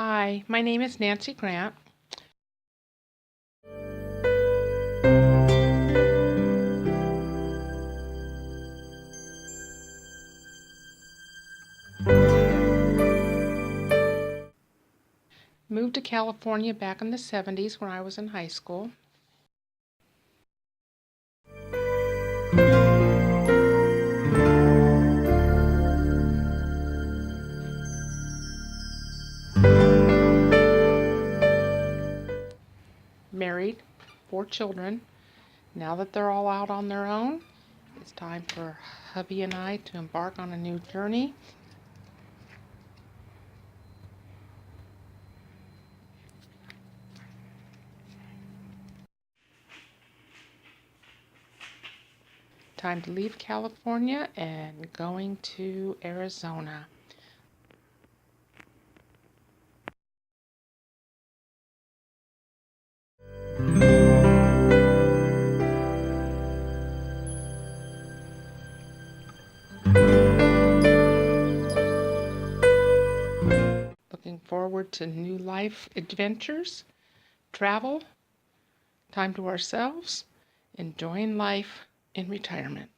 Hi, my name is Nancy Grant. Moved to California back in the 70s when I was in high school. Married, 4 children. Now that they're all out on their own, it's time for hubby and I to embark on a new journey. Time to leave California and going to Arizona. Looking forward to new life adventures, travel, time to ourselves, enjoying life in retirement.